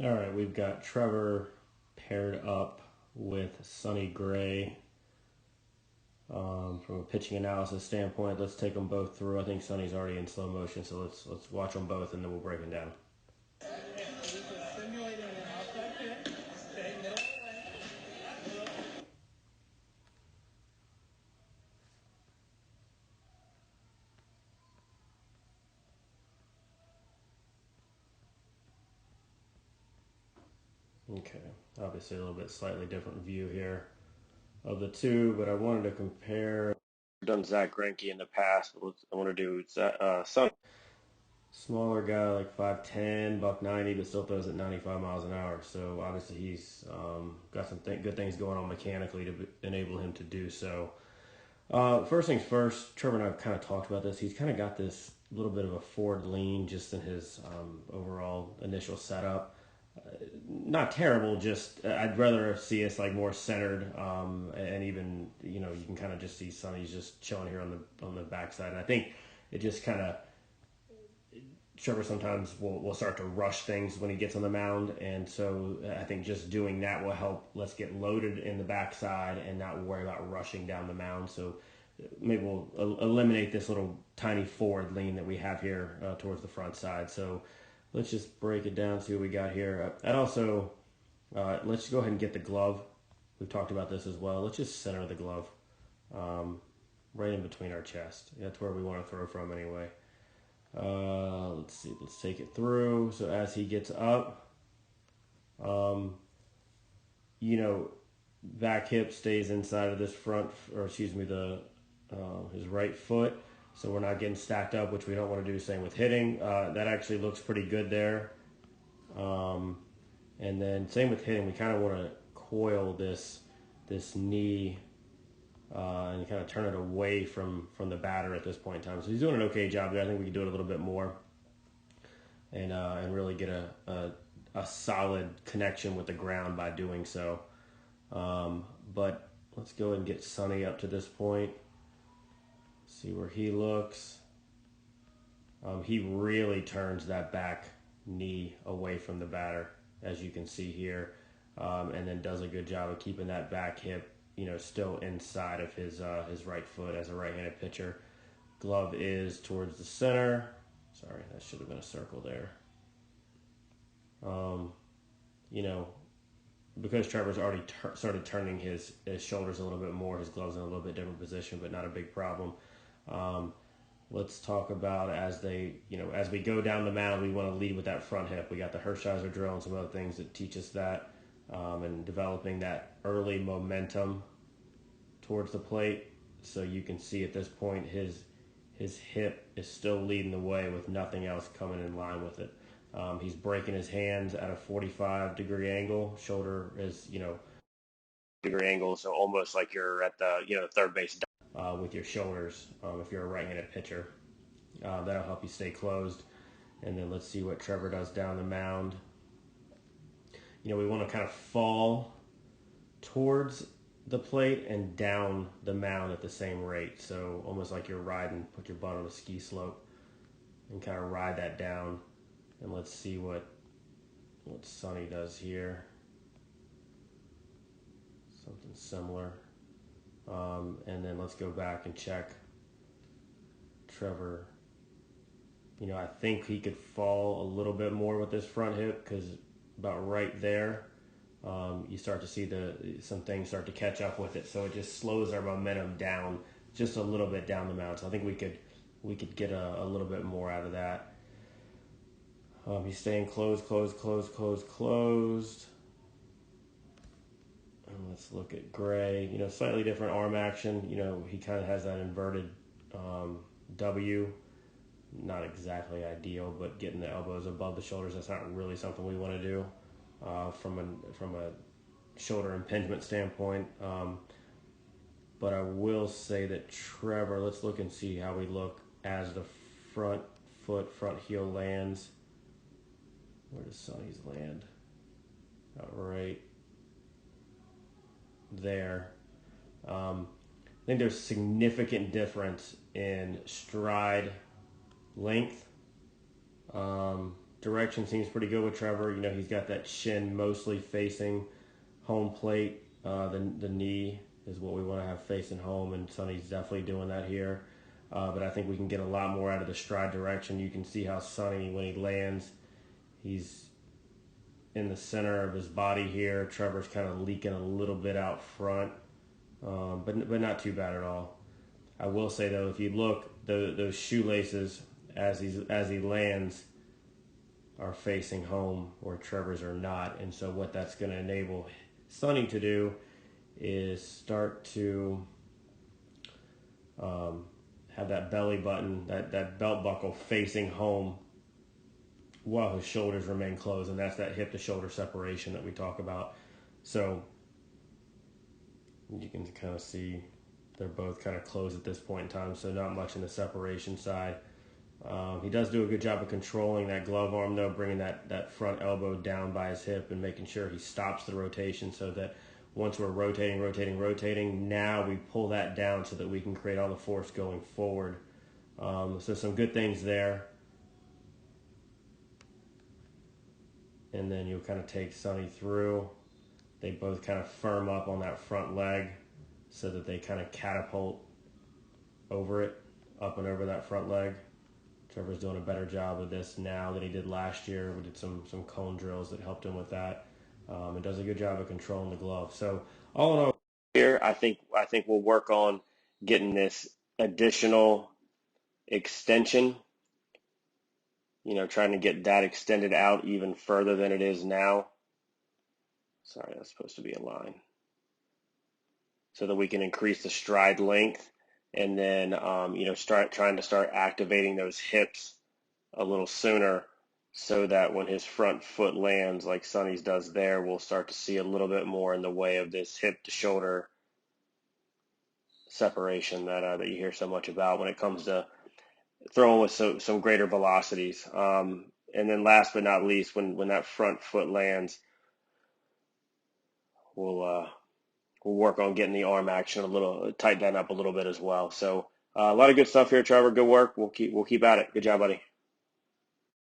All right, we've got Trevor paired up with Sonny Gray. From a pitching analysis standpoint, let's take them both through. I think Sonny's already in slow motion, so let's watch them both and then we'll break them down. Okay, obviously a little bit slightly different view here of the two, but I wanted to compare. I've done Zach Greinke in the past, but I want to do Sonny. Smaller guy, like 5'10", buck 90, but still throws at 95 miles an hour. So obviously he's got some good things going on mechanically to enable him to do so. First things first, Trevor and I have kind of talked about this. He's kind of got this little bit of a forward lean just in his overall initial setup. Not terrible, just I'd rather see us like more centered, and even you can kind of just see Sonny's just chilling here on the backside. And I think it just kind of Trevor sometimes will start to rush things when he gets on the mound, and so I think just doing that will help. Let's get loaded in the backside and not worry about rushing down the mound. So maybe we'll eliminate this little tiny forward lean that we have here towards the front side. So let's just break it down, see what we got here. I'd also, let's go ahead and get the glove. We've talked about this as well. Let's just center the glove right in between our chest. That's where we want to throw from anyway. Let's see, let's take it through. So as he gets up, back hip stays inside of this front, or excuse me, his right foot. So we're not getting stacked up, which we don't want to do. Same with hitting. That actually looks pretty good there. And then same with hitting. We kind of want to coil this knee and kind of turn it away from the batter at this point in time. So he's doing an okay job there. I think we can do it a little bit more and really get a solid connection with the ground by doing so. But let's go ahead and get Sonny up to this point. See where he looks. He really turns that back knee away from the batter, as you can see here, and then does a good job of keeping that back hip still inside of his right foot as a right-handed pitcher. Glove is towards the center. Sorry, that should have been a circle there. Because Trevor's already started turning his shoulders a little bit more, his glove's in a little bit different position, but not a big problem. Let's talk about as we go down the mound, we want to lead with that front hip. We got the Hershiser drill and some other things that teach us that, and developing that early momentum towards the plate. So you can see at this point his hip is still leading the way with nothing else coming in line with it. He's breaking his hands at a 45-degree angle. Shoulder is, degree angle, so almost like you're at the third base with your shoulders if you're a right-handed pitcher. That'll help you stay closed. And then let's see what Trevor does down the mound. We want to kind of fall towards the plate and down the mound at the same rate. So almost like you're riding, put your butt on a ski slope and kind of ride that down. And let's see what Sonny does here. Something similar. And then let's go back and check Trevor. I think he could fall a little bit more with this front hip because about right there, you start to see some things start to catch up with it. So it just slows our momentum down just a little bit down the mound. So I think we could get a little bit more out of that. He's staying closed. And let's look at Gray. Slightly different arm action. He kind of has that inverted W. Not exactly ideal, but getting the elbows above the shoulders, that's not really something we want to do from a shoulder impingement standpoint. But I will say that Trevor, let's look and see how we look as the front heel lands. Where does Sonny's land? About right there. I think there's significant difference in stride length direction seems pretty good with Trevor. You know, he's got that shin mostly facing home plate. The knee is what we want to have facing home, and Sonny's definitely doing that here. But I think we can get a lot more out of the stride direction. You can see how Sonny, when he lands, he's in the center of his body here. Trevor's kind of leaking a little bit out front, but not too bad at all. I will say though, if you look, those shoelaces as he lands are facing home, where Trevor's are not, and so what that's going to enable Sonny to do is start to have that belly button, that belt buckle facing home while his shoulders remain closed, and that's that hip to shoulder separation that we talk about. So you can kind of see they're both kind of closed at this point in time, so not much in the separation side. He does do a good job of controlling that glove arm, though, bringing that front elbow down by his hip and making sure he stops the rotation, so that once we're rotating, now we pull that down so that we can create all the force going forward. So some good things there. And then you'll kind of take Sonny through. They both kind of firm up on that front leg so that they kind of catapult over it, up and over that front leg. Trevor's doing a better job of this now than he did last year. We did some cone drills that helped him with that. And does a good job of controlling the glove. So all in all, here I think we'll work on getting this additional extension. You know, trying to get that extended out even further than it is now. Sorry, that's supposed to be a line. So that we can increase the stride length, and then you know, trying to start activating those hips a little sooner, so that when his front foot lands like Sonny's does there, we'll start to see a little bit more in the way of this hip to shoulder separation that you hear so much about when it comes to throwing with some greater velocities. And then last but not least, when that front foot lands, we'll work on getting the arm action tighten that up a little bit as well. So a lot of good stuff here, Trevor. Good work. We'll keep at it. Good job, buddy.